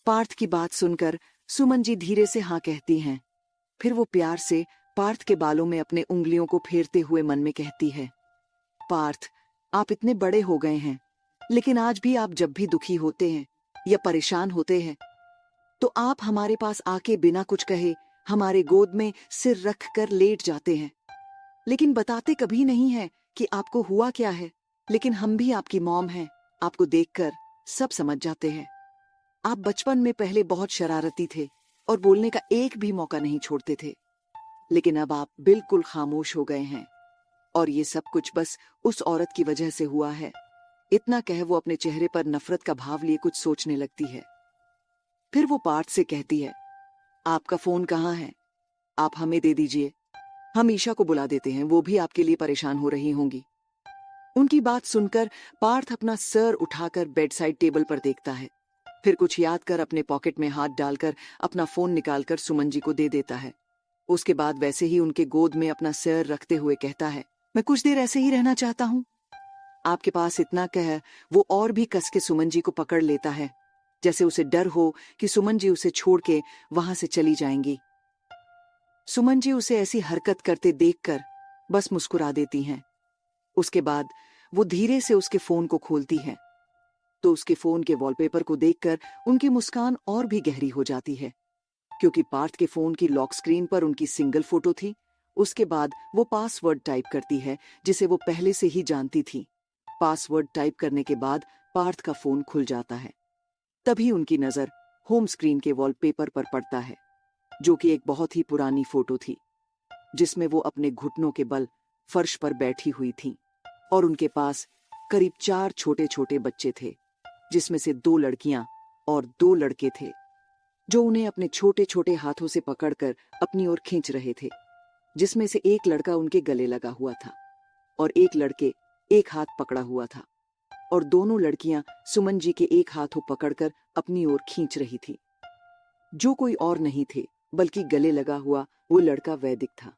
पार्थ की बात सुनकर सुमन जी धीरे से हाँ कहती हैं। फिर वो प्यार से पार्थ के बालों में अपने उंगलियों को फेरते हुए मन में कहती है, पार्थ, आप इतने बड़े हो गए हैं, लेकिन आज भी आप जब भी दुखी होते हैं या परेशान होते हैं तो आप हमारे पास आके बिना कुछ कहे हमारे गोद में सिर रख कर लेट जाते हैं, लेकिन बताते कभी नहीं है कि आपको हुआ क्या है। लेकिन हम भी आपकी मॉम हैं, आपको देखकर सब समझ जाते हैं। आप बचपन में पहले बहुत शरारती थे और बोलने का एक भी मौका नहीं छोड़ते थे, लेकिन अब आप बिल्कुल खामोश हो गए हैं और ये सब कुछ बस उस औरत की वजह से हुआ है। इतना कह वो अपने चेहरे पर नफरत का भाव लिए कुछ सोचने लगती है। फिर वो पार्थ से कहती है, आपका फोन कहाँ है? आप हमें दे दीजिए, हम ईशा को बुला देते हैं, वो भी आपके लिए परेशान हो रही होंगी। उनकी बात सुनकर पार्थ अपना सर उठाकर बेड साइड टेबल पर देखता है, फिर कुछ याद कर अपने पॉकेट में हाथ डालकर अपना फोन निकालकर सुमन जी को दे देता है। उसके बाद वैसे ही उनके गोद में अपना सर रखते हुए कहता है, मैं कुछ देर ऐसे ही रहना चाहता हूँ। आपके पास इतना कह वो और भी कस के सुमन जी को पकड़ लेता है, जैसे उसे डर हो कि सुमन जी उसे छोड़ के वहां से चली जाएंगी। सुमन जी उसे ऐसी हरकत करते देखकर बस मुस्कुरा देती हैं। उसके बाद वो धीरे से उसके फोन को खोलती है तो उसके फोन के वॉलपेपर को देखकर उनकी मुस्कान और भी गहरी हो जाती है, क्योंकि पार्थ के फोन की लॉक स्क्रीन पर उनकी सिंगल फोटो थी। उसके बाद वो पासवर्ड टाइप करती है जिसे वो पहले से ही जानती थी। पासवर्ड टाइप करने के बाद पार्थ का फोन खुल जाता है। तभी उनकी नजर होम स्क्रीन के वॉलपेपर पर पड़ता है, जो कि एक बहुत ही पुरानी फोटो थी, जिसमें वो अपने घुटनों के बल फर्श पर बैठी हुई थीं और उनके पास करीब 4 छोटे छोटे बच्चे थे, जिसमें से 2 लड़कियां और 2 लड़के थे, जो उन्हें अपने छोटे छोटे हाथों से पकड़कर अपनी ओर खींच रहे थे, जिसमें से एक लड़का उनके गले लगा हुआ था और एक लड़के एक हाथ पकड़ा हुआ था और दोनों लड़कियां सुमन जी के एक हाथों पकड़कर अपनी ओर खींच रही थी, जो कोई और नहीं थे बल्कि गले लगा हुआ वो लड़का वैदिक था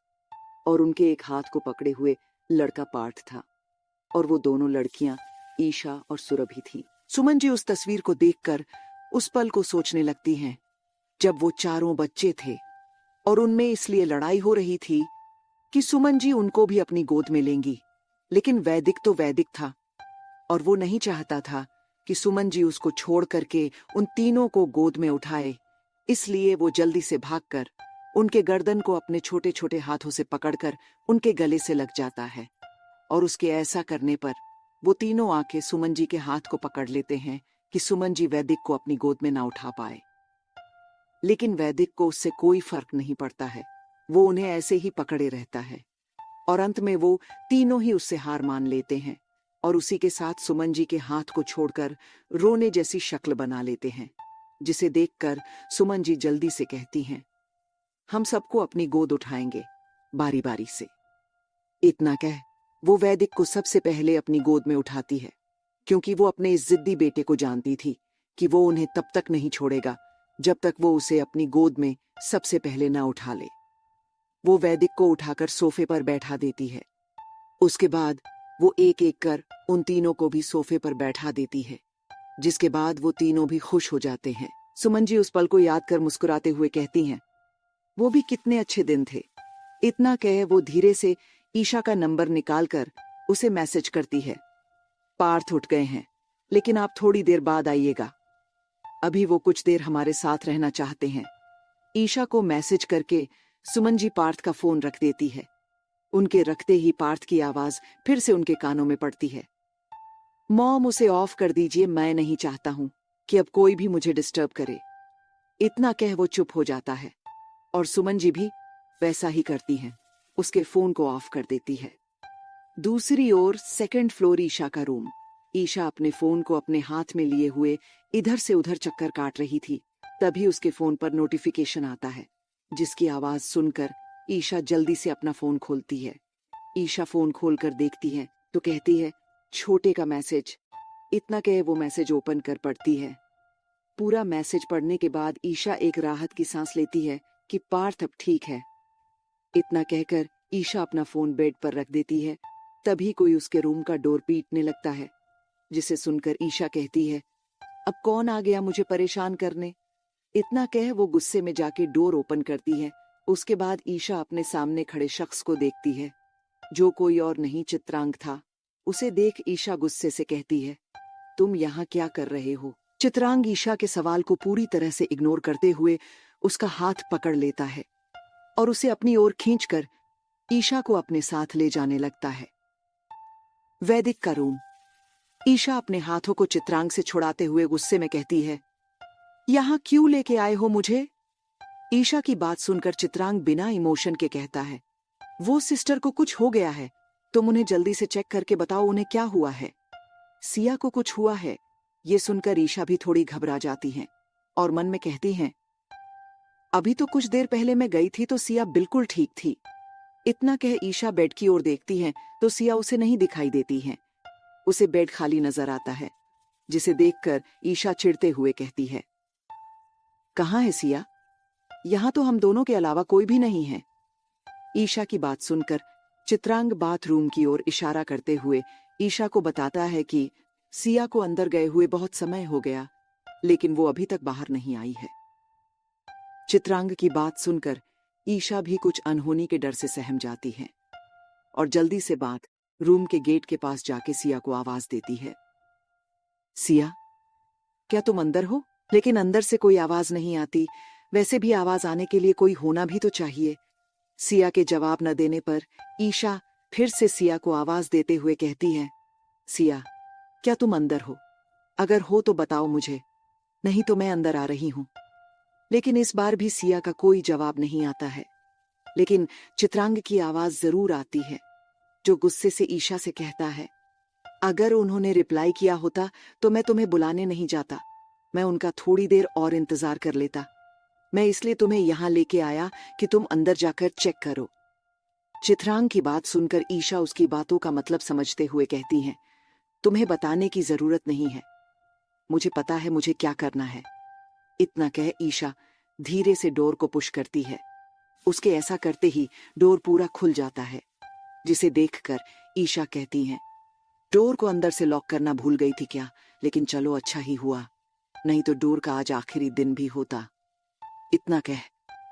और उनके एक हाथ को पकड़े हुए लड़का पार्थ था और वो दोनों लड़कियां ईशा और सुरभि थी। सुमन जी उस तस्वीर को देखकर उस पल को सोचने लगती हैं जब वो चारों बच्चे थे और उनमें इसलिए लड़ाई हो रही थी कि सुमन जी उनको भी अपनी गोद में लेंगी, लेकिन वैदिक तो वैदिक था और वो नहीं चाहता था कि सुमन जी उसको छोड़ करके उन तीनों को गोद में उठाए। इसलिए वो जल्दी से भागकर उनके गर्दन को अपने छोटे छोटे हाथों से पकड़कर उनके गले से लग जाता है और उसके ऐसा करने पर वो तीनों आके सुमन जी के हाथ को पकड़ लेते हैं कि सुमन जी वैदिक को अपनी गोद में ना उठा पाए। लेकिन वैदिक को उससे कोई फर्क नहीं पड़ता है, वो उन्हें ऐसे ही पकड़े रहता है और अंत में वो तीनों ही उससे हार मान लेते हैं और उसी के साथ सुमन जी के हाथ को छोड़कर रोने जैसी शक्ल बना लेते हैं, जिसे देखकर सुमन जी जल्दी से कहती हैं, हम सबको अपनी गोद उठाएंगे बारी बारी से। इतना कह वो वैदिक को सबसे पहले अपनी गोद में उठाती है, क्योंकि वो अपने इस जिद्दी बेटे को जानती थी कि वो उन्हें तब तक नहीं छोड़ेगा जब तक वो उसे अपनी गोद में सबसे पहले ना उठा ले। वो वैदिक को उठाकर सोफे पर बैठा देती है। उसके बाद वो एक एक कर उन तीनों को भी सोफे पर बैठा देती है, जिसके बाद वो तीनों भी खुश हो जाते हैं। सुमन जी उस पल को याद कर मुस्कुराते हुए कहती हैं, वो भी कितने अच्छे दिन थे। इतना कह वो धीरे से ईशा का नंबर निकालकर उसे मैसेज करती है, पार्थ उठ गए हैं, लेकिन आप थोड़ी देर बाद आइएगा, अभी वो कुछ देर हमारे साथ रहना चाहते हैं। ईशा को मैसेज करके सुमन जी पार्थ का फोन रख देती है। उनके रखते ही पार्थ की आवाज फिर से उनके कानों में पड़ती है, मॉम उसे ऑफ कर दीजिए, मैं नहीं चाहता हूं कि अब कोई भी मुझे डिस्टर्ब करे। इतना कह वो चुप हो जाता है और सुमन जी भी वैसा ही करती हैं, उसके फोन को ऑफ कर देती है। दूसरी ओर 2nd फ्लोर ईशा का रूम। ईशा अपने फोन को अपने हाथ में लिए हुए इधर से उधर चक्कर काट रही थी। तभी उसके फोन पर नोटिफिकेशन आता है, जिसकी आवाज सुनकर ईशा जल्दी से अपना फोन खोलती है। ईशा फोन खोलकर देखती है तो कहती है, छोटे का मैसेज। इतना कह वो मैसेज ओपन कर पढ़ती है। पूरा मैसेज पढ़ने के बाद ईशा एक राहत की सांस लेती है कि पार्थ अब ठीक है। इतना कहकर ईशा अपना फोन बेड पर रख देती है। तभी कोई उसके रूम का डोर पीटने लगता है, जिसे सुनकर ईशा कहती है, अब कौन आ गया मुझे परेशान करने? इतना कह वो गुस्से में जाके डोर ओपन करती है। उसके बाद ईशा अपने सामने खड़े शख्स को देखती है, जो कोई और नहीं चित्रांग था। उसे देख ईशा गुस्से से कहती है, तुम यहाँ क्या कर रहे हो? चित्रांग ईशा के सवाल को पूरी तरह से इग्नोर करते हुए उसका हाथ पकड़ लेता है और उसे अपनी ओर खींचकर ईशा को अपने साथ ले जाने लगता है। वैदिक का रूम। ईशा अपने हाथों को चित्रांग से छुड़ाते हुए गुस्से में कहती है, यहां क्यों लेके आए हो मुझे? ईशा की बात सुनकर चित्रांग बिना इमोशन के कहता है, वो सिस्टर को कुछ हो गया है, तुम उन्हें जल्दी से चेक करके बताओ उन्हें क्या हुआ है। सिया को कुछ हुआ है। ये सुनकर ईशा भी थोड़ी घबरा जाती है और मन में कहती हैं, अभी तो कुछ देर पहले मैं गई थी तो सिया बिल्कुल ठीक थी। इतना कह ईशा बेड की ओर देखती है तो सिया उसे नहीं दिखाई देती है। उसे बेड खाली नजर आता है, जिसे देखकर ईशा चिढ़ते हुए कहती है, कहाँ है सिया? यहां तो हम दोनों के अलावा कोई भी नहीं है। ईशा की बात सुनकर चित्रांग बाथरूम की ओर इशारा करते हुए ईशा को बताता है कि सिया को अंदर गए हुए बहुत समय हो गया, लेकिन वो अभी तक बाहर नहीं आई है। चित्रांग की बात सुनकर ईशा भी कुछ अनहोनी के डर से सहम जाती है और जल्दी से बात रूम के गेट के पास जाके सिया को आवाज देती है, सिया, क्या तुम अंदर हो? लेकिन अंदर से कोई आवाज नहीं आती। वैसे भी आवाज आने के लिए कोई होना भी तो चाहिए। सिया के जवाब न देने पर ईशा फिर से सिया को आवाज देते हुए कहती है, सिया, क्या तुम अंदर हो? अगर हो तो बताओ मुझे, नहीं तो मैं अंदर आ रही हूं। लेकिन इस बार भी सिया का कोई जवाब नहीं आता है। लेकिन चित्रांग की आवाज जरूर आती है, जो गुस्से से ईशा से कहता है, अगर उन्होंने रिप्लाई किया होता तो मैं तुम्हें बुलाने नहीं जाता। मैं उनका थोड़ी देर और इंतजार कर लेता। मैं इसलिए तुम्हें यहां लेके आया कि तुम अंदर जाकर चेक करो। चित्रांग की बात सुनकर ईशा उसकी बातों का मतलब समझते हुए कहती है, तुम्हें बताने की जरूरत नहीं है, मुझे पता है मुझे क्या करना है। इतना कह ईशा धीरे से डोर को पुश करती है। उसके ऐसा करते ही डोर पूरा खुल जाता है, जिसे देखकर ईशा कहती है, डोर को अंदर से लॉक करना भूल गई थी क्या? लेकिन चलो अच्छा ही हुआ, नहीं तो डोर का आज आखिरी दिन भी होता। इतना कह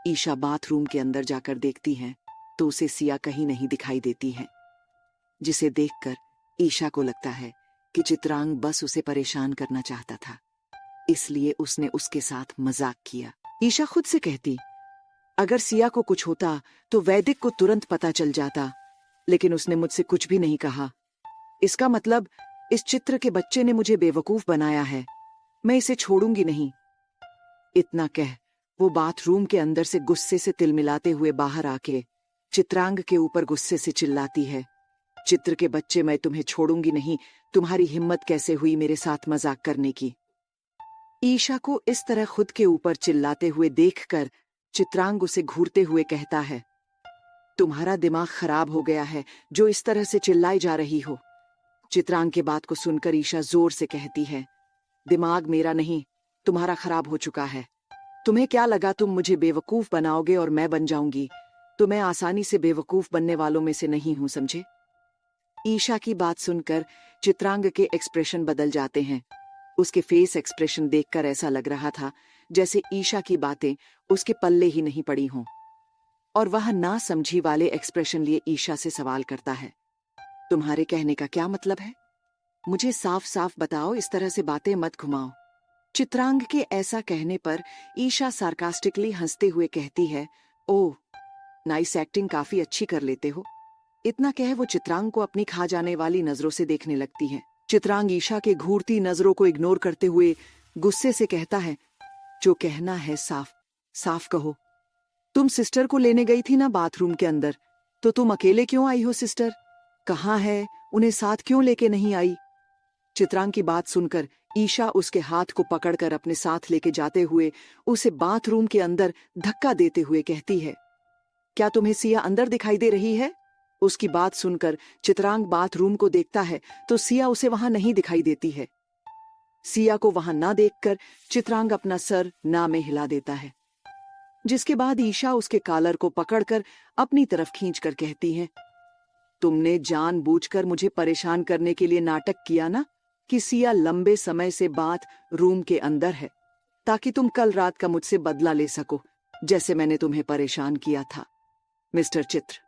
ईशा बाथरूम के अंदर जाकर देखती है तो उसे सिया कहीं नहीं दिखाई देती है, जिसे देखकर ईशा को लगता है कि चित्रांग बस उसे परेशान करना चाहता था, इसलिए उसने उसके साथ मजाक किया। ईशा खुद से कहती, अगर सिया को कुछ होता तो वैदिक को तुरंत पता चल जाता, लेकिन उसने मुझसे कुछ भी नहीं कहा। इसका मतलब इस चित्र के बच्चे ने मुझे बेवकूफ बनाया है। मैं इसे छोड़ूंगी नहीं। इतना कह वो बाथरूम के अंदर से गुस्से से तिलमिलाते हुए बाहर आके चित्रांग के ऊपर गुस्से से चिल्लाती है, चित्र के बच्चे, मैं तुम्हें छोड़ूंगी नहीं। तुम्हारी हिम्मत कैसे हुई मेरे साथ मजाक करने की? ईशा को इस तरह खुद के ऊपर चिल्लाते हुए देखकर चित्रांग उसे घूरते हुए कहता है, तुम्हारा दिमाग खराब हो गया है जो इस तरह से चिल्लाई जा रही हो। चित्रांग के बात को सुनकर ईशा जोर से कहती है, दिमाग मेरा नहीं, तुम्हारा खराब हो चुका है। तुम्हें क्या लगा तुम मुझे बेवकूफ बनाओगे और मैं बन जाऊंगी? तो मैं आसानी से बेवकूफ बनने वालों में से नहीं हूं, समझे? ईशा की बात सुनकर चित्रांग के एक्सप्रेशन बदल जाते हैं। उसके फेस एक्सप्रेशन देखकर ऐसा लग रहा था जैसे ईशा की बातें उसके पल्ले ही नहीं पड़ी हों, और वह ना समझी वाले एक्सप्रेशन लिए ईशा से सवाल करता है, तुम्हारे कहने का क्या मतलब है? मुझे साफ साफ बताओ, इस तरह से बातें मत घुमाओ। चित्रांग के ऐसा कहने पर ईशा सार्कास्टिकली हंसते हुए कहती है, ओह, नाइस एक्टिंग, काफी अच्छी कर लेते हो। इतना कह वो चित्रांग को अपनी खा जाने वाली नजरों से देखने लगती है। चित्रांग ईशा के घूरती नजरों को इग्नोर करते हुए गुस्से से कहता है, जो कहना है साफ साफ कहो। तुम सिस्टर को लेने गई थी ना बाथरूम के अंदर, तो तुम अकेले क्यों आई हो? सिस्टर कहाँ है? उन्हें साथ क्यों लेके नहीं आई? चित्रांग की बात सुनकर ईशा उसके हाथ को पकड़कर अपने साथ लेके जाते हुए उसे बाथरूम के अंदर धक्का देते हुए कहती है, क्या तुम्हें सिया अंदर दिखाई दे रही है? उसकी बात सुनकर चित्रांग बाथरूम को देखता है तो सिया उसे वहां नहीं दिखाई देती है। सिया को वहां ना देखकर चित्रांग अपना सर ना में हिला देता है, जिसके बाद ईशा उसके कॉलर को पकड़कर अपनी तरफ खींचकर कहती है, तुमने जानबूझकर मुझे परेशान करने के लिए नाटक किया ना कि सिया लंबे समय से बात रूम के अंदर है। ताकि तुम कल रात का मुझसे बदला ले सको, जैसे मैंने तुम्हें परेशान किया था। मिस्टर चित्र,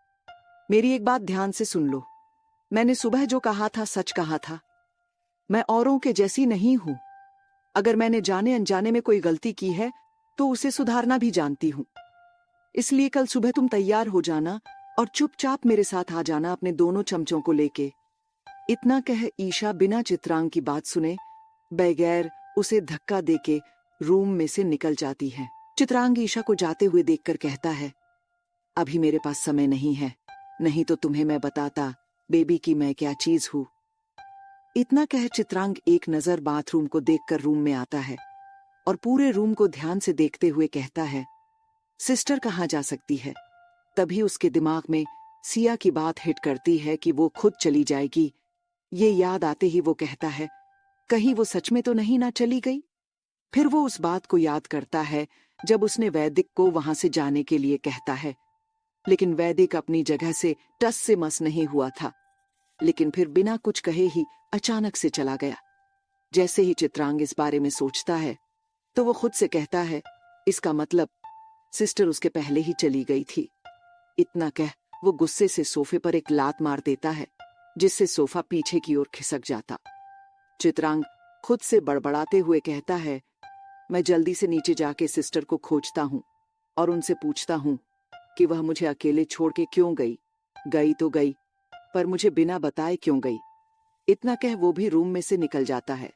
मेरी एक बात ध्यान से सुन लो। मैंने सुबह जो कहा था सच कहा था। मैं औरों के जैसी नहीं हूं। अगर मैंने जाने अनजाने में कोई गलती की है तो उसे सुधारना भी जानती हूं। इसलिए कल सुबह तुम तैयार हो जाना और चुपचाप मेरे साथ आ जाना अपने दोनों चमचों को लेके। इतना कह ईशा बिना चित्रांग की बात सुने बगैर उसे धक्का देके रूम में से निकल जाती है। चित्रांग ईशा को जाते हुए देखकर कहता है, अभी मेरे पास समय नहीं है, नहीं तो तुम्हें मैं बताता बेबी की मैं क्या चीज हूं। इतना कह चित्रांग एक नजर बाथरूम को देखकर रूम में आता है और पूरे रूम को ध्यान से देखते हुए कहता है, सिस्टर कहाँ जा सकती है। तभी उसके दिमाग में सिया की बात हिट करती है कि वो खुद चली जाएगी। ये याद आते ही वो कहता है, कहीं वो सच में तो नहीं ना चली गई। फिर वो उस बात को याद करता है जब उसने वैदिक को वहां से जाने के लिए कहता है, लेकिन वैदिक अपनी जगह से टस से मस नहीं हुआ था। लेकिन फिर बिना कुछ कहे ही अचानक से चला गया। जैसे ही चित्रांग इस बारे में सोचता है तो वो खुद से कहता है, इसका मतलब सिस्टर उसके पहले ही चली गई थी। इतना कह वो गुस्से से सोफे पर एक लात मार देता है, जिससे सोफा पीछे की ओर खिसक जाता। चित्रांग खुद से बड़बड़ाते हुए कहता है, मैं जल्दी से नीचे जाके सिस्टर को खोजता हूँ और उनसे पूछता हूँ कि वह मुझे अकेले छोड़ के क्यों गई। गई तो गई, पर मुझे बिना बताए क्यों गई। इतना कह वो भी रूम में से निकल जाता है।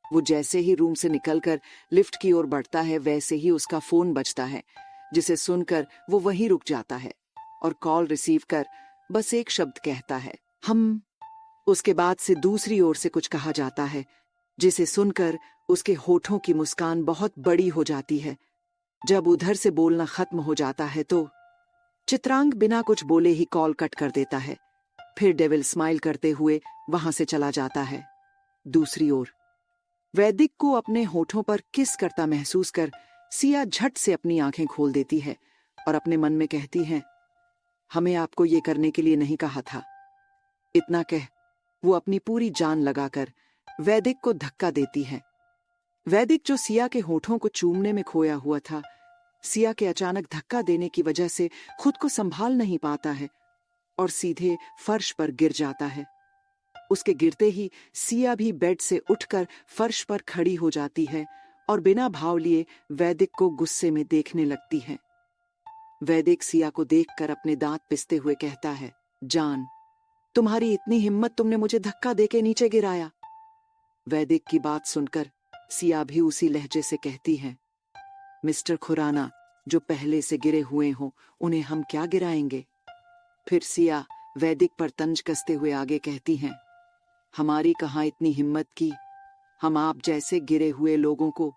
वो जैसे ही रूम से निकलकर लिफ्ट की ओर बढ़ता है, वैसे ही उसका फोन बजता है, जिसे सुनकर वो वहीं रुक जाता है और कॉल रिसीव कर बस एक शब्द कहता है, हम। उसके बाद से दूसरी ओर से कुछ कहा जाता है, जिसे सुनकर उसके होठों की मुस्कान बहुत बड़ी हो जाती है। जब उधर से बोलना खत्म हो जाता है तो चित्रांग बिना कुछ बोले ही कॉल कट कर देता है। फिर डेविल स्माइल करते हुए वहां से चला जाता है। दूसरी ओर वैदिक को अपने होठों पर किस करता महसूस कर सिया झट से अपनी आंखें खोल देती है और अपने मन में कहती है, हमें आपको ये करने के लिए नहीं कहा था। इतना कह वो अपनी पूरी जान लगाकर वैदिक को धक्का देती है। वैदिक जो सिया के होठों को चूमने में खोया हुआ था, सिया के अचानक धक्का देने की वजह से खुद को संभाल नहीं पाता है और सीधे फर्श पर गिर जाता है। उसके गिरते ही सिया भी बेड से उठकर फर्श पर खड़ी हो जाती है और बिना भाव लिए वैदिक को गुस्से में देखने लगती है। वैदिक सिया को देखकर अपने दांत पिसते हुए कहता है, जान, तुम्हारी इतनी हिम्मत, तुमने मुझे धक्का देके नीचे गिराया। वैदिक की बात सुनकर सिया भी उसी लहजे से कहती है, मिस्टर खुराना, जो पहले से गिरे हुए हों उन्हें हम क्या गिराएंगे। फिर सिया वैदिक पर तंज कसते हुए आगे कहती हैं, हमारी कहाँ इतनी हिम्मत की, हम आप जैसे गिरे हुए लोगों को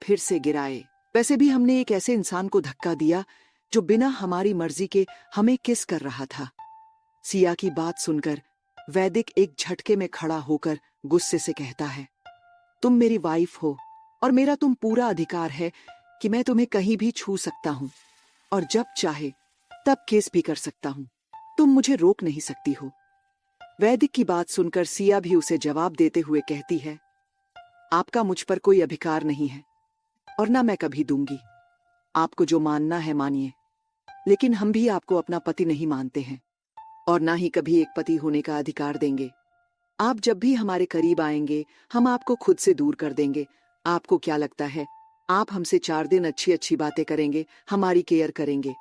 फिर से गिराए। वैसे भी हमने एक ऐसे इंसान को धक्का दिया जो बिना हमारी मर्जी के हमें किस कर रहा था। सिया की बात सुनकर वैदिक एक झटके में खड़ा होकर गुस्से से कहता है, तुम मेरी वाइफ हो और मेरा तुम पूरा अधिकार है कि मैं तुम्हें कहीं भी छू सकता हूं और जब चाहे तब केस भी कर सकता हूं। तुम मुझे रोक नहीं सकती हो। वैदिक की बात सुनकर सिया भी उसे जवाब देते हुए कहती है, आपका मुझ पर कोई अधिकार नहीं है और ना मैं कभी दूंगी। आपको जो मानना है मानिए, लेकिन हम भी आपको अपना पति नहीं मानते हैं और ना ही कभी एक पति होने का अधिकार देंगे। आप जब भी हमारे करीब आएंगे हम आपको खुद से दूर कर देंगे। आपको क्या लगता है आप हमसे 4 दिन अच्छी अच्छी बातें करेंगे, हमारी केयर करेंगे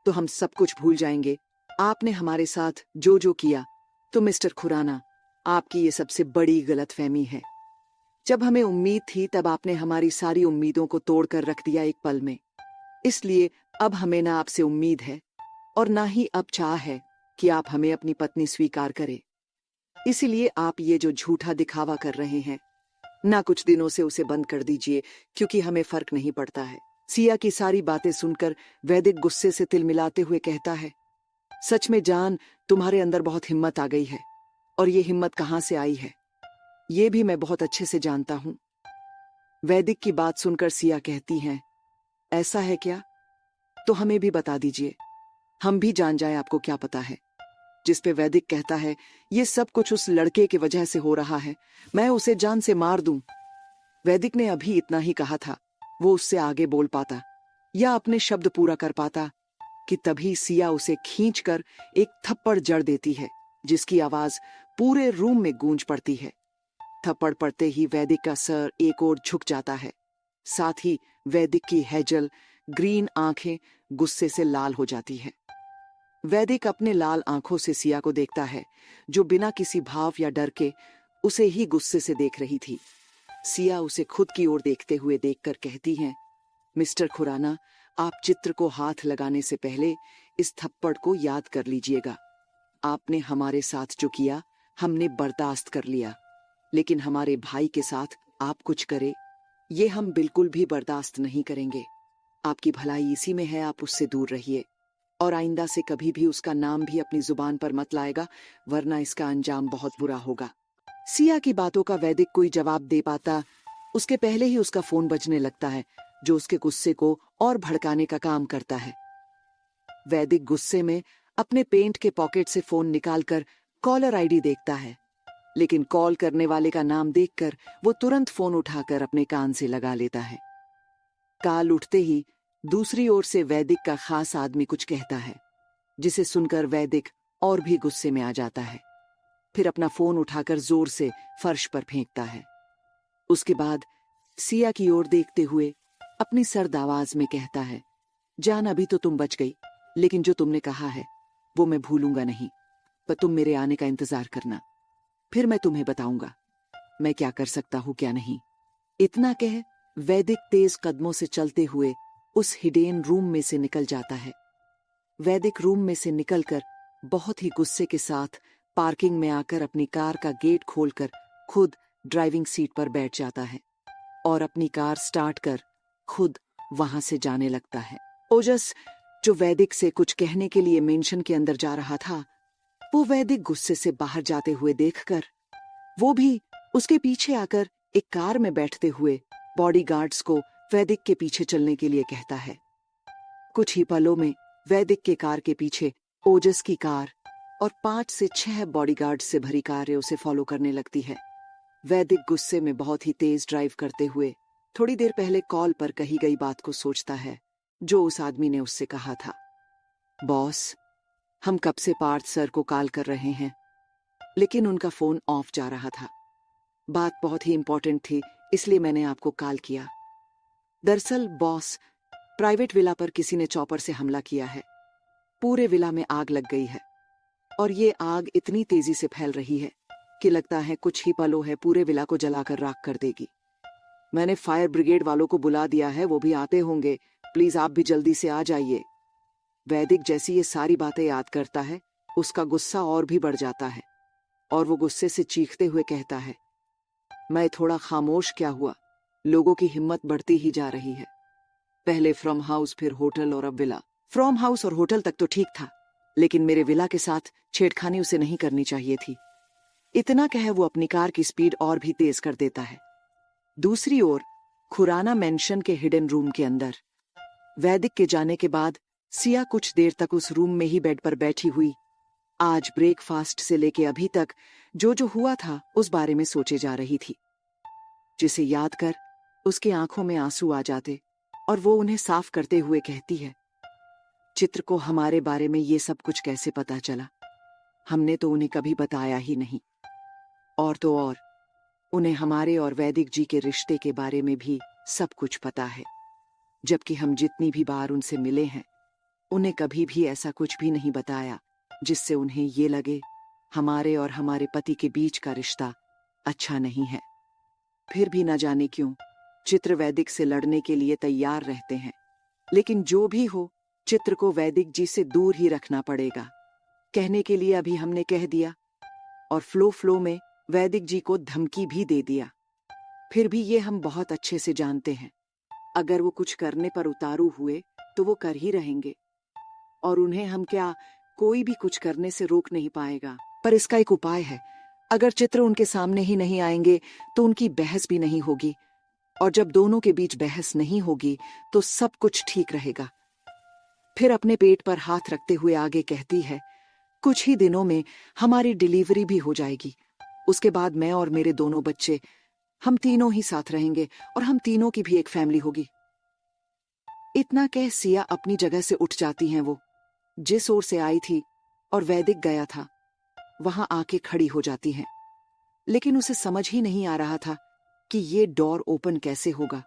तो हम सब कुछ भूल जाएंगे। आपने हमारे साथ जो जो किया, तो मिस्टर खुराना, आपकी ये सबसे बड़ी गलतफहमी है। जब हमें उम्मीद थी तब आपने हमारी सारी उम्मीदों को तोड़कर रख दिया एक पल में। इसलिए अब हमें ना आपसे उम्मीद है और ना ही अब चाह है कि आप हमें अपनी पत्नी स्वीकार करें। इसीलिए आप ये जो झूठा दिखावा कर रहे हैं ना, कुछ दिनों से उसे बंद कर दीजिए, क्योंकि हमें फर्क नहीं पड़ता है। सिया की सारी बातें सुनकर वैदिक गुस्से से तिलमिलाते हुए कहता है, सच में जान, तुम्हारे अंदर बहुत हिम्मत आ गई है और ये हिम्मत कहां से आई है ये भी मैं बहुत अच्छे से जानता हूं। वैदिक की बात सुनकर सिया कहती हैं, ऐसा है क्या? तो हमें भी बता दीजिए, हम भी जान जाए आपको क्या पता है। जिस पे वैदिक कहता है, ये सब कुछ उस लड़के की वजह से हो रहा है, मैं उसे जान से मार दूं। वैदिक ने अभी इतना ही कहा था वो उससे आगे बोल पाता या अपने शब्द पूरा कर पाता कि तभी सिया उसे खींचकर एक थप्पड़ जड़ देती है, जिसकी आवाज पूरे रूम में गूंज पड़ती है। थप्पड़ पड़ते ही वैदिक का सर एक ओर झुक जाता है। साथ ही वैदिक की हेजल ग्रीन आंखें गुस्से से लाल हो जाती है। वैदिक अपने लाल आंखों से सिया को देखता है, जो बिना किसी भाव या डर के उसे ही गुस्से से देख रही थी। सिया उसे खुद की ओर देखते हुए देखकर कहती है, मिस्टर खुराना, आप चित्र को हाथ लगाने से पहले इस थप्पड़ को याद कर लीजिएगा। आपने हमारे साथ जो किया हमने बर्दाश्त कर लिया, लेकिन हमारे भाई के साथ आप कुछ करे ये हम बिल्कुल भी बर्दाश्त नहीं करेंगे। आपकी भलाई इसी में है, आप उससे दूर रहिए और आइंदा से कभी भी उसका नाम भी अपनी जुबान पर मत लाएगा, वरना इसका अंजाम बहुत बुरा होगा। सिया की बातों का वैदिक कोई जवाब दे पाता उसके पहले ही उसका फोन बजने लगता है, जो उसके गुस्से को और भड़काने का काम करता है। वैदिक गुस्से में अपने पेंट के पॉकेट से फोन निकालकर कॉलर आईडी देखता है, लेकिन कॉल करने वाले का नाम देखकर वो तुरंत फोन उठाकर अपने कान से लगा लेता है। कॉल उठते ही दूसरी ओर से वैदिक का खास आदमी कुछ कहता है, जिसे सुनकर वैदिक और भी गुस्से में आ जाता है। फिर अपना फोन उठाकर जोर से फर्श पर फेंकता है। उसके बाद सिया की ओर देखते हुए अपनी सर्द आवाज में कहता है, जान अभी तो तुम बच गई, लेकिन जो तुमने कहा है वो मैं भूलूंगा नहीं। पर तुम मेरे आने का इंतजार करना, फिर मैं तुम्हें बताऊंगा मैं क्या कर सकता हूं क्या नहीं। इतना कह वैदिक तेज कदमों से चलते हुए उस हिडेन रूम में से निकल जाता है। वैदिक रूम में से निकलकर बहुत ही गुस्से के साथ पार्किंग में आकर अपनी कार का गेट खोलकर खुद ड्राइविंग सीट पर बैठ जाता है और अपनी कार स्टार्ट कर खुद वहां से जाने लगता है। ओजस, जो वैदिक से कुछ कहने के लिए मेंशन के अंदर जा रहा था, वो वैदिक गुस्से से बाहर जाते हुए देखकर वो भी उसके पीछे आकर एक कार में बैठते हुए बॉडीगार्ड्स को वैदिक के पीछे चलने के लिए कहता है। कुछ ही पलों में वैदिक के कार के पीछे ओजस की कार और 5 से 6 बॉडीगार्ड से भरी कारें उसे फॉलो करने लगती है। वैदिक गुस्से में बहुत ही तेज ड्राइव करते हुए थोड़ी देर पहले कॉल पर कही गई बात को सोचता है, जो उस आदमी ने उससे कहा था, बॉस, हम कब से पार्थ सर को कॉल कर रहे हैं, लेकिन उनका फोन ऑफ जा रहा था। बात बहुत ही इंपॉर्टेंट थी, इसलिए मैंने आपको कॉल किया। दरअसल बॉस, प्राइवेट विला पर किसी ने चॉपर से हमला किया है। पूरे विला में आग लग गई है और ये आग इतनी तेजी से फैल रही है कि लगता है कुछ ही पलों है पूरे विला को जलाकर राख कर देगी। मैंने फायर ब्रिगेड वालों को बुला दिया है, वो भी आते होंगे, प्लीज आप भी जल्दी से आ जाइए। वैदिक जैसी ये सारी बातें याद करता है, उसका गुस्सा और भी बढ़ जाता है और वो गुस्से से चीखते हुए कहता है, मैं थोड़ा खामोश क्या हुआ, लोगों की हिम्मत बढ़ती ही जा रही है। पहले फ्रॉम हाउस, फिर होटल और अब विला। फ्रॉम हाउस और होटल तक तो ठीक था, लेकिन मेरे विला के साथ छेड़खानी उसे नहीं करनी चाहिए थी। इतना कह वो अपनी कार की स्पीड और भी तेज कर देता है। दूसरी ओर खुराना मेंशन के हिडन रूम के अंदर वैदिक के जाने के बाद सिया कुछ देर तक उस रूम में ही बेड पर बैठी हुई आज ब्रेकफास्ट से लेके अभी तक जो जो हुआ था उस बारे में सोचे जा रही थी, जिसे याद कर उसकी आंखों में आंसू आ जाते और वो उन्हें साफ करते हुए कहती है, चित्र को हमारे बारे में ये सब कुछ कैसे पता चला? हमने तो उन्हें कभी बताया ही नहीं। और तो और उन्हें हमारे और वैदिक जी के रिश्ते के बारे में भी सब कुछ पता है, जबकि हम जितनी भी बार उनसे मिले हैं उन्हें कभी भी ऐसा कुछ भी नहीं बताया जिससे उन्हें ये लगे हमारे और हमारे पति के बीच का रिश्ता अच्छा नहीं है। फिर भी न जाने क्यों चित्र वैदिक से लड़ने के लिए तैयार रहते हैं, लेकिन जो भी हो चित्र को वैदिक जी से दूर ही रखना पड़ेगा। कहने के लिए अभी हमने कह दिया और फ्लो में वैदिक जी को धमकी भी दे दिया। फिर भी ये हम बहुत अच्छे से जानते हैं, अगर वो कुछ करने पर उतारू हुए तो वो कर ही रहेंगे और उन्हें हम क्या कोई भी कुछ करने से रोक नहीं पाएगा। पर इसका एक उपाय है, अगर चित्र उनके सामने ही नहीं आएंगे तो उनकी बहस भी नहीं होगी, और जब दोनों के बीच बहस नहीं होगी तो सब कुछ ठीक रहेगा। फिर अपने पेट पर हाथ रखते हुए आगे कहती है, कुछ ही दिनों में हमारी डिलीवरी भी हो जाएगी। उसके बाद मैं और मेरे दोनों बच्चे, हम तीनों ही साथ रहेंगे और हम तीनों की भी एक फैमिली होगी। इतना कह सिया अपनी जगह से उठ जाती हैं। वो जिस ओर से आई थी और वैदिक गया था वहां आके खड़ी हो जाती हैं। लेकिन उसे समझ ही नहीं आ रहा था कि ये डोर ओपन कैसे होगा,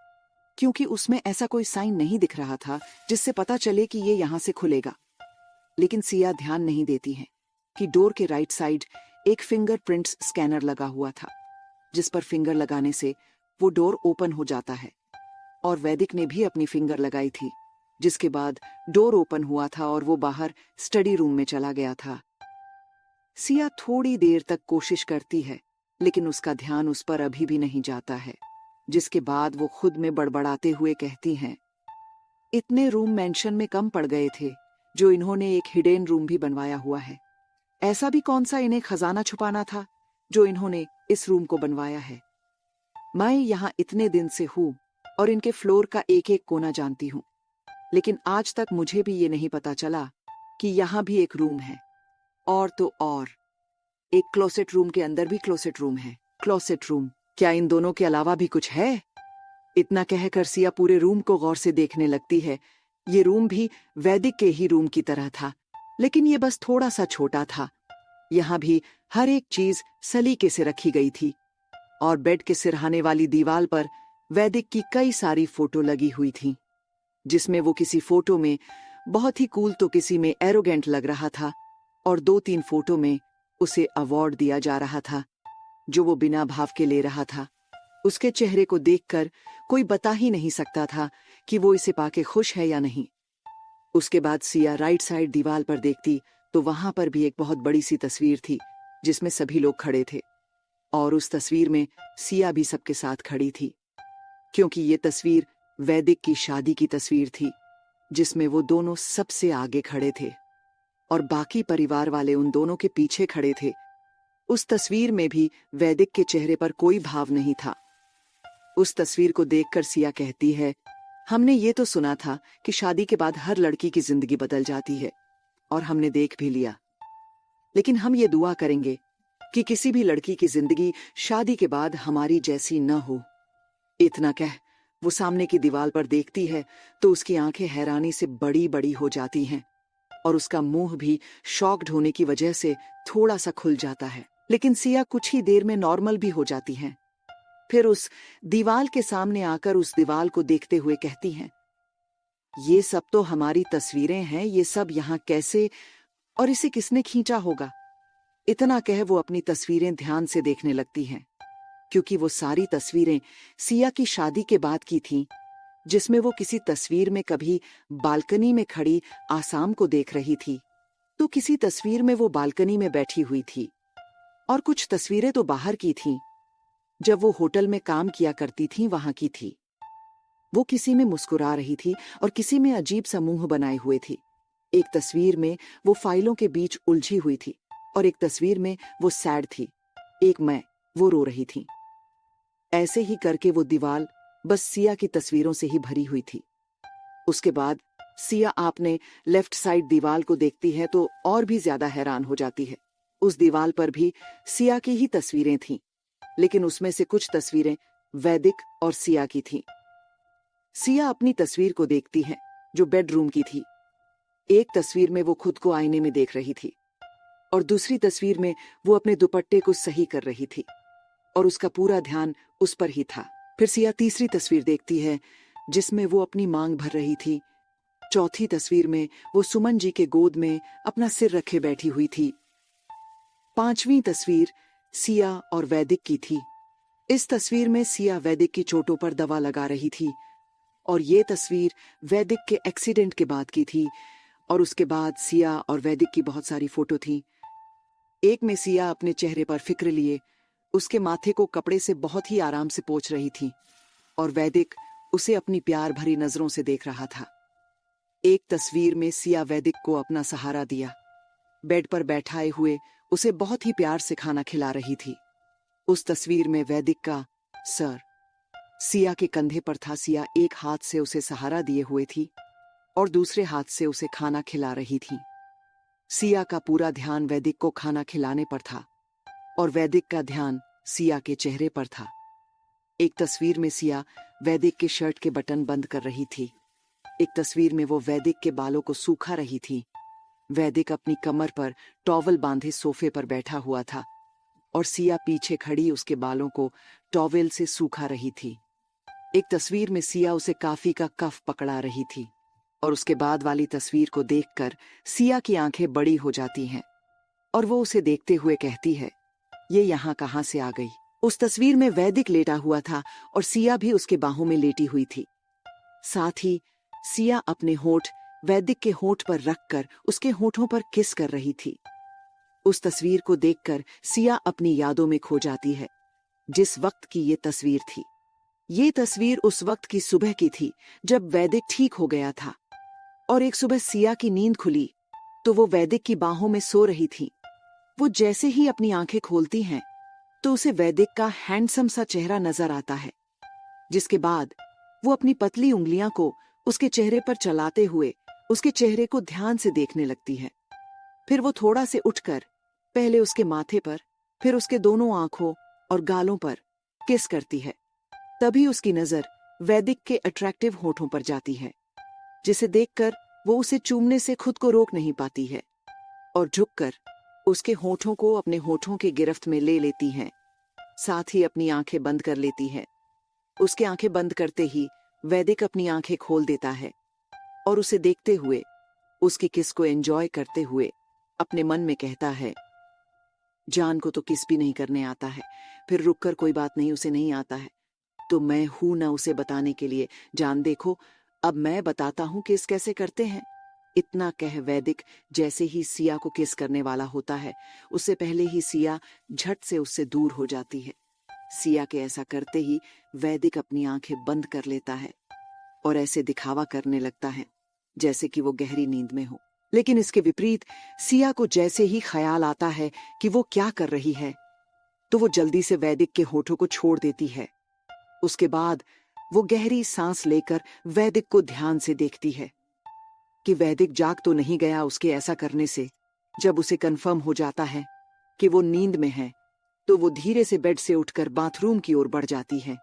क्योंकि उसमें ऐसा कोई साइन नहीं दिख रहा था जिससे पता चले कि ये यहां से खुलेगा। लेकिन सिया ध्यान नहीं देती है कि डोर के राइट साइड एक फिंगरप्रिंट्स स्कैनर लगा हुआ था, जिस पर फिंगर लगाने से वो डोर ओपन हो जाता है। और वैदिक ने भी अपनी फिंगर लगाई थी, जिसके बाद डोर ओपन हुआ था और वो बाहर स्टडी रूम में चला गया था। सिया थोड़ी देर तक कोशिश करती है, लेकिन उसका ध्यान उस पर अभी भी नहीं जाता है, जिसके बाद वो खुद में बड़बड़ाते हुए कहती हैं, इतने रूम मेंशन में कम पड़ गए थे जो इन्होंने एक हिडन रूम भी बनवाया हुआ है। ऐसा भी कौन सा इन्हें खजाना छुपाना था जो इन्होंने इस रूम को बनवाया है। मैं यहाँ इतने दिन से हूँ और इनके फ्लोर का एक एक कोना जानती हूँ, लेकिन आज तक मुझे भी ये नहीं पता चला कि यहाँ भी एक रूम है। और तो और एक क्लोसेट रूम के अंदर भी क्लोसेट रूम है। क्लोसेट रूम, क्या इन दोनों के अलावा भी कुछ है? इतना कहकर सिया पूरे रूम को गौर से देखने लगती है। ये रूम भी वैदिक के ही रूम की तरह था, लेकिन ये बस थोड़ा सा छोटा था। यहाँ भी हर एक चीज सलीके से रखी गई थी और बेड के सिरहाने वाली दीवार पर वैदिक की कई सारी फोटो लगी हुई थी, जिसमें वो किसी फोटो में बहुत ही कूल तो किसी में एरोगेंट लग रहा था और 2-3 फोटो में उसे अवार्ड दिया जा रहा था जो वो बिना भाव के ले रहा था। उसके चेहरे को देखकर कोई बता ही नहीं सकता था कि वो इसे पाके खुश है या नहीं। उसके बाद सिया राइट साइड दीवार पर देखती तो वहां पर भी एक बहुत बड़ी सी तस्वीर थी जिसमें सभी लोग खड़े थे, और उस तस्वीर में सिया भी सबके साथ खड़ी थी, क्योंकि ये तस्वीर वैदिक की शादी की तस्वीर थी, जिसमें वो दोनों सबसे आगे खड़े थे और बाकी परिवार वाले उन दोनों के पीछे खड़े थे। उस तस्वीर में भी वैदिक के चेहरे पर कोई भाव नहीं था। उस तस्वीर को देखकर सिया कहती है, हमने ये तो सुना था कि शादी के बाद हर लड़की की जिंदगी बदल जाती है, और हमने देख भी लिया, लेकिन हम ये दुआ करेंगे कि किसी भी लड़की की जिंदगी शादी के बाद हमारी जैसी न हो। इतना कह वो सामने की दीवार पर देखती है तो उसकी आंखें हैरानी से बड़ी बड़ी हो जाती हैं और उसका मुंह भी शॉक्ड होने की वजह से थोड़ा सा खुल जाता है। लेकिन सिया कुछ ही देर में नॉर्मल भी हो जाती हैं। फिर उस दीवार के सामने आकर उस दीवार को देखते हुए कहती हैं, ये सब तो हमारी तस्वीरें हैं, ये सब यहाँ कैसे, और इसे किसने खींचा होगा? इतना कह वो अपनी तस्वीरें ध्यान से देखने लगती हैं, क्योंकि वो सारी तस्वीरें सिया की शादी के बाद की थीं, जिसमें वो किसी तस्वीर में कभी बालकनी में खड़ी आसाम को देख रही थी, तो किसी तस्वीर में वो बालकनी में बैठी हुई थी, और कुछ तस्वीरें तो बाहर की थीं, जब वो होटल में काम किया करती थीं वहां की थी। वो किसी में मुस्कुरा रही थी और किसी में अजीब सा मुंह बनाए हुए थी। एक तस्वीर में वो फाइलों के बीच उलझी हुई थी और एक तस्वीर में वो सैड थी। एक में वो रो रही थी। ऐसे ही करके वो दीवार बस सिया की तस्वीरों से ही भरी हुई थी। उसके बाद सिया आपने लेफ्ट साइड दीवार को देखती है तो और भी ज्यादा हैरान हो जाती है। उस दीवार पर भी सिया की ही तस्वीरें थीं, लेकिन उसमें से कुछ तस्वीरें वैदिक और सिया की थीं। सिया अपनी तस्वीर को देखती है जो बेडरूम की थी। एक तस्वीर में वो खुद को आईने में देख रही थी और दूसरी तस्वीर में वो अपने दुपट्टे को सही कर रही थी और उसका पूरा ध्यान उस पर ही था। फिर सिया तीसरी तस्वीर देखती है जिसमें वो अपनी मांग भर रही थी। चौथी तस्वीर में वो सुमन जी के गोद में अपना सिर रखे बैठी हुई थी। पांचवी तस्वीर सिया और वैदिक की थी। इस तस्वीर में सिया वैदिक की चोटों पर दवा लगा रही थी और ये तस्वीर वैदिक के एक्सीडेंट के बाद की थी, और उसके बाद सिया और वैदिक की बहुत सारी फोटो थी। एक में सिया अपने चेहरे पर फिक्र लिए उसके माथे को कपड़े से बहुत ही आराम से पोंछ रही थी और वैदिक उसे अपनी प्यार भरी नजरों से देख रहा था। एक तस्वीर में सिया वैदिक को अपना सहारा दिया, बेड पर बैठाए हुए उसे बहुत ही प्यार से खाना खिला रही थी। उस तस्वीर में वैदिक का सर सिया के कंधे पर था। सिया एक हाथ से उसे सहारा दिए हुए थी और दूसरे हाथ से उसे खाना खिला रही थी। सिया का पूरा ध्यान वैदिक को खाना खिलाने पर था और वैदिक का ध्यान सिया के चेहरे पर था। एक तस्वीर में सिया वैदिक के शर्ट के बटन बंद कर रही थी। एक तस्वीर में वो वैदिक के बालों को सूखा रही थी। वैदिक अपनी कमर पर टॉवल बांधे सोफे पर बैठा हुआ था और सिया पीछे खड़ी उसके बालों को टॉवेल से सूखा रही थी। एक तस्वीर में सिया उसे काफी का कफ पकड़ा रही थी और उसके बाद वाली तस्वीर को देखकर सिया की आंखें बड़ी हो जाती हैं और वो उसे देखते हुए कहती है, ये यहाँ कहाँ से आ गई। उस तस्वीर में वैदिक लेटा हुआ था और सिया भी उसके बाहों में लेटी हुई थी। साथ ही सिया अपने होंठ वैदिक के होंठ पर रखकर उसके होंठों पर किस कर रही थी। उस तस्वीर को देखकर सिया अपनी यादों में खो जाती है, जिस वक्त की ये तस्वीर थी। ये तस्वीर उस वक्त की सुबह की थी जब वैदिक ठीक हो गया था और एक सुबह सिया की नींद खुली तो वो वैदिक की बाहों में सो रही थी। वो जैसे ही अपनी आंखें खोलती हैं तो उसे वैदिक का हैंडसम सा चेहरा नजर आता है, जिसके बाद वो अपनी पतली उंगलियां को उसके चेहरे पर चलाते हुए उसके चेहरे को ध्यान से देखने लगती है। फिर वो थोड़ा से उठकर पहले उसके माथे पर, फिर उसके दोनों आंखों और गालों पर किस करती है। तभी उसकी नजर वैदिक के अट्रैक्टिव होठों पर जाती है, जिसे देखकर वो उसे चूमने से खुद को रोक नहीं पाती है और झुककर उसके होठों को अपने होठों के गिरफ्त में ले लेती है। साथ ही अपनी आंखें बंद कर लेती है। उसके आंखें बंद करते ही वैदिक अपनी आंखें खोल देता है और उसे देखते हुए उसकी किस को एंजॉय करते हुए अपने मन में कहता है, जान को तो किस भी नहीं करने आता है। फिर रुककर, कोई बात नहीं, उसे नहीं आता है तो मैं हूं ना उसे बताने के लिए। जान देखो, अब मैं बताता हूं किस कैसे करते हैं। इतना कह वैदिक जैसे ही सिया को किस करने वाला होता है, उससे पहले ही सिया झट से उससे दूर हो जाती है। सिया के ऐसा करते ही वैदिक अपनी आंखें बंद कर लेता है और ऐसे दिखावा करने लगता है जैसे कि वो गहरी नींद में हो। लेकिन इसके विपरीत सिया को जैसे ही ख्याल आता है कि वो क्या कर रही है तो वो जल्दी से वैदिक के होठों को छोड़ देती है। उसके बाद वो गहरी सांस लेकर वैदिक को ध्यान से देखती है कि वैदिक जाग तो नहीं गया उसके ऐसा करने से। जब उसे कंफर्म हो जाता है कि वो नींद में है तो वो धीरे से बेड से उठकर बाथरूम की ओर बढ़ जाती है।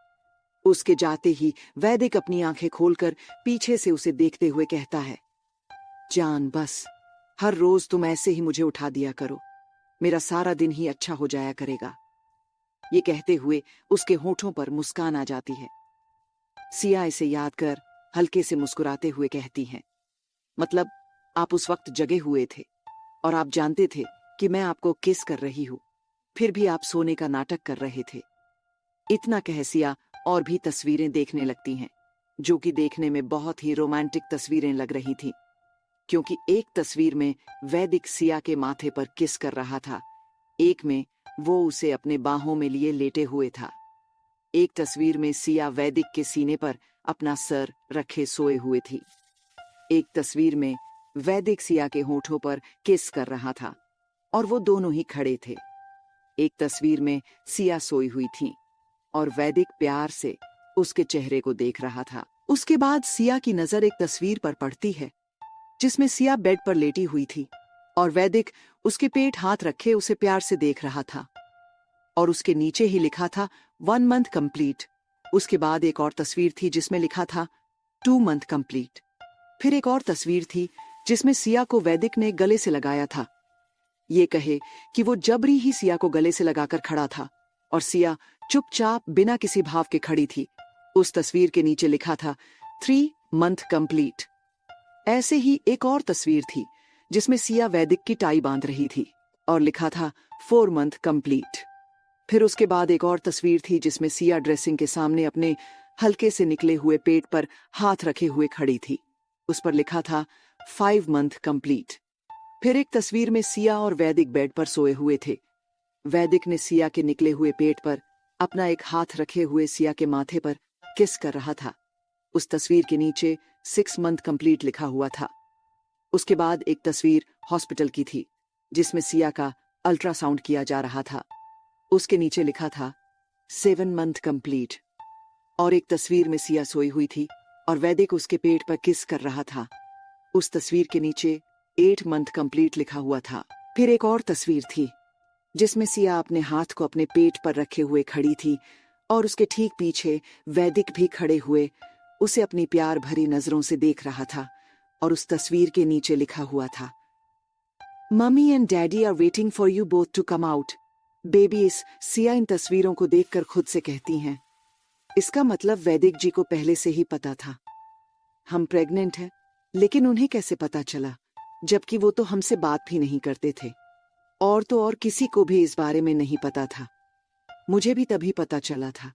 उसके जाते ही वैदिक अपनी आंखें खोलकर पीछे से उसे देखते हुए कहता है, जान बस हर रोज तुम ऐसे ही मुझे उठा दिया करो, मेरा सारा दिन ही अच्छा हो जाया करेगा। ये कहते हुए उसके होठों पर मुस्कान आ जाती है। सिया इसे याद कर हल्के से मुस्कुराते हुए कहती है, मतलब आप उस वक्त जगे हुए थे और आप जानते थे कि मैं आपको किस कर रही हूं, फिर भी आप सोने का नाटक कर रहे थे। इतना कह सिया और भी तस्वीरें देखने लगती हैं, जो कि देखने में बहुत ही रोमांटिक तस्वीरें लग रही थी, क्योंकि एक तस्वीर में वैदिक सिया के माथे पर किस कर रहा था, एक में वो उसे अपने बाहों में लिए लेटे हुए था। एक तस्वीर में सिया वैदिक के सीने पर अपना सर रखे सोए हुए थी। एक तस्वीर में वैदिक सिया के होठों पर किस कर रहा था और वो दोनों ही खड़े थे। एक तस्वीर में सिया सोई हुई थी और वैदिक प्यार से उसके चेहरे को देख रहा था। उसके बाद सिया की नजर एक तस्वीर पर पड़ती है जिसमें सिया बेड पर लेटी हुई थी और वैदिक उसके पेट हाथ रखे उसे प्यार से देख रहा था और उसके नीचे ही लिखा था 1 मंथ कंप्लीट। उसके बाद एक और तस्वीर थी जिसमें लिखा था 2 मंथ कंप्लीट। फिर एक और तस्वीर थी जिसमें सिया को वैदिक ने गले से लगाया था, ये कहे कि वो जबरी ही सिया को गले से लगाकर खड़ा था और सिया चुपचाप बिना किसी भाव के खड़ी थी। उस तस्वीर के नीचे लिखा था 3 मंथ कंप्लीट। ऐसे ही एक और तस्वीर थी जिसमें सिया वैदिक की टाई बांध रही थी और लिखा था 4 मंथ कंप्लीट। फिर उसके बाद एक और तस्वीर थी जिसमें सिया ड्रेसिंग के सामने अपने हल्के से निकले हुए पेट पर हाथ रखे हुए खड़ी थी, उस पर लिखा था 5 मंथ कंप्लीट। फिर एक तस्वीर में सिया और वैदिक बेड पर सोए हुए थे। वैदिक ने सिया के निकले हुए पेट पर अपना एक हाथ रखे हुए सिया के माथे पर किस कर रहा था। उस तस्वीर के नीचे 6 मंथ कंप्लीट लिखा हुआ था। उसके बाद एक तस्वीर हॉस्पिटल की थी जिसमें सिया का अल्ट्रासाउंड किया जा रहा था, उसके नीचे लिखा था 7 मंथ कंप्लीट। और एक तस्वीर में सिया सोई हुई थी और वैदिक उसके पेट पर किस कर रहा था, उस तस्वीर के नीचे 8 मंथ कंप्लीट लिखा हुआ था। फिर एक और तस्वीर थी जिसमें सिया अपने हाथ को अपने पेट पर रखे हुए खड़ी थी और उसके ठीक पीछे वैदिक भी खड़े हुए उसे अपनी प्यार भरी नजरों से देख रहा था और उस तस्वीर के नीचे लिखा हुआ था, mummy and daddy are waiting for you both to come out. Babies, Siya इन तस्वीरों को देखकर खुद से कहती हैं, इसका मतलब वैदिक जी को पहले से ही पता था हम प्रेग्नेंट हैं, लेकिन उन्हें कैसे पता चला, जबकि वो तो हमसे बात भी नहीं करते थे। और तो और किसी को भी इस बारे में नहीं पता था। मुझे भी तभी पता चला था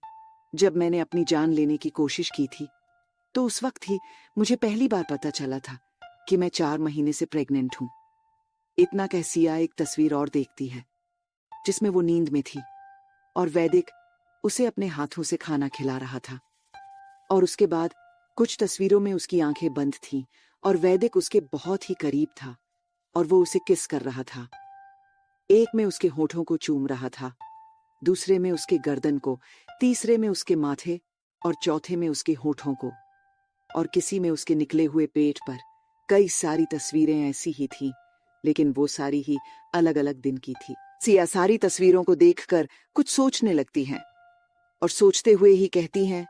जब मैंने अपनी जान लेने की कोशिश की थी। तो उस वक्त ही मुझे पहली बार पता चला था कि मैं 4 महीने से प्रेग्नेंट हूं। इतना कह सिया एक तस्वीर और देखती है जिसमें वो नींद में थी और वैदिक उसे अपने हाथों से खाना खिला रहा था। और उसके बाद कुछ तस्वीरों में उसकी आंखें बंद थीं और वैदिक उसके बहुत ही करीब था और वो उसे किस कर रहा था। एक में उसके होठों को चूम रहा था, दूसरे में उसके गर्दन को, तीसरे में उसके माथे और चौथे में उसके होठों को, और किसी में उसके निकले हुए पेट पर। कई सारी तस्वीरें ऐसी ही थीं, लेकिन वो सारी ही अलग अलग दिन की थी। सिया सारी तस्वीरों को देखकर कुछ सोचने लगती हैं और सोचते हुए ही कहती हैं,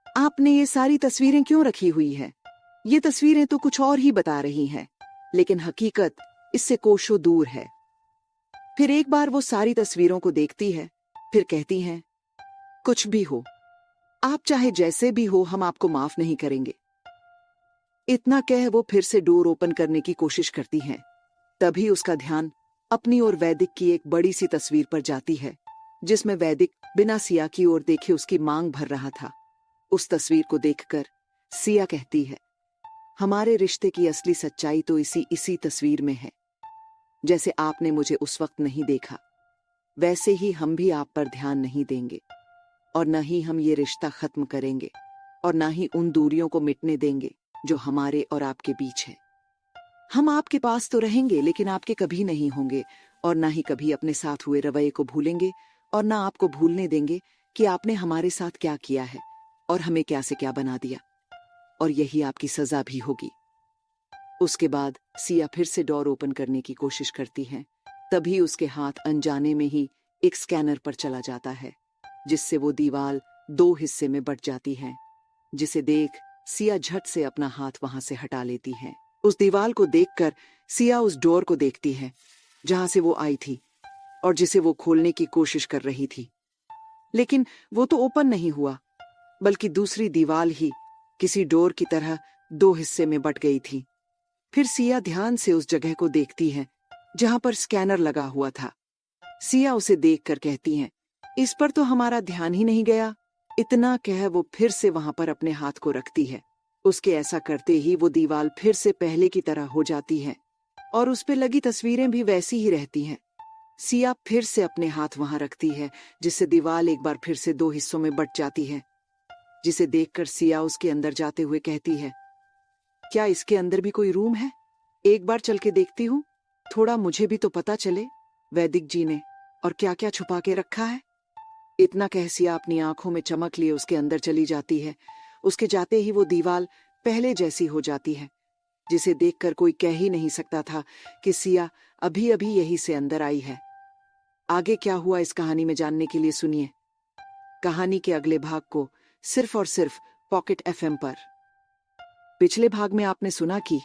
आपने ये सारी तस्वीरें क्यों रखी हुई है? ये तस्वीरें तो कुछ और ही बता रही हैं, लेकिन हकीकत इससे कोसों दूर है। फिर एक बार वो सारी तस्वीरों को देखती है, फिर कहती हैं, कुछ भी हो, आप चाहे जैसे भी हो, हम आपको माफ नहीं करेंगे। इतना कह वो फिर से डोर ओपन करने की कोशिश करती हैं। तभी उसका ध्यान अपनी और वैदिक की एक बड़ी सी तस्वीर पर जाती है, जिसमें वैदिक बिना सिया की ओर देखे उसकी मांग भर रहा था। उस तस्वीर को देखकर सिया कहती है, हमारे रिश्ते की असली सच्चाई तो इसी तस्वीर में है। जैसे आपने मुझे उस वक्त नहीं देखा, वैसे ही हम भी आप पर ध्यान नहीं देंगे, और न ही हम ये रिश्ता खत्म करेंगे, और न ही उन दूरियों को मिटने देंगे जो हमारे और आपके बीच है। हम आपके पास तो रहेंगे, लेकिन आपके कभी नहीं होंगे, और न ही कभी अपने साथ हुए रवैये को भूलेंगे, और न आपको भूलने देंगे कि आपने हमारे साथ क्या किया है और हमें क्या से क्या बना दिया, और यही आपकी सजा भी होगी। उसके बाद सिया फिर से डोर ओपन करने की कोशिश करती है। तभी उसके हाथ अनजाने में ही एक स्कैनर पर चला जाता है, जिससे वो दीवार 2 हिस्से में बट जाती है, जिसे देख सिया झट से अपना हाथ वहां से हटा लेती है। उस दीवार को देखकर सिया उस डोर को देखती है जहां से वो आई थी और जिसे वो खोलने की कोशिश कर रही थी, लेकिन वो तो ओपन नहीं हुआ, बल्कि दूसरी दीवार ही किसी डोर की तरह 2 हिस्से में बट गई थी। फिर सिया ध्यान से उस जगह को देखती है जहां पर स्कैनर लगा हुआ था। सिया उसे देखकर कहती है, इस पर तो हमारा ध्यान ही नहीं गया। इतना कह वो फिर से वहां पर अपने हाथ को रखती है। उसके ऐसा करते ही वो दीवार फिर से पहले की तरह हो जाती है और उस पे लगी तस्वीरें भी वैसी ही रहती हैं। सिया फिर से अपने हाथ वहां रखती है, जिससे दीवार एक बार फिर से 2 हिस्सों में बट जाती है, जिसे देखकर सिया उसके अंदर जाते हुए कहती है, क्या इसके अंदर भी कोई रूम है? एक बार चल के देखती हूँ, थोड़ा मुझे भी तो पता चले वैदिक जी ने और क्या क्या छुपा के रखा है। इतना कह सिया अपनी आंखों में चमक लिए उसके अंदर चली जाती है। उसके जाते ही वो दीवार पहले जैसी हो जाती है, जिसे देखकर कोई कह ही नहीं सकता था कि सिया अभी अभी यही से अंदर आई है। आगे क्या हुआ इस कहानी में जानने के लिए सुनिए कहानी के अगले भाग को सिर्फ और सिर्फ पॉकेट एफएम पर। पिछले भाग में आपने सुना कि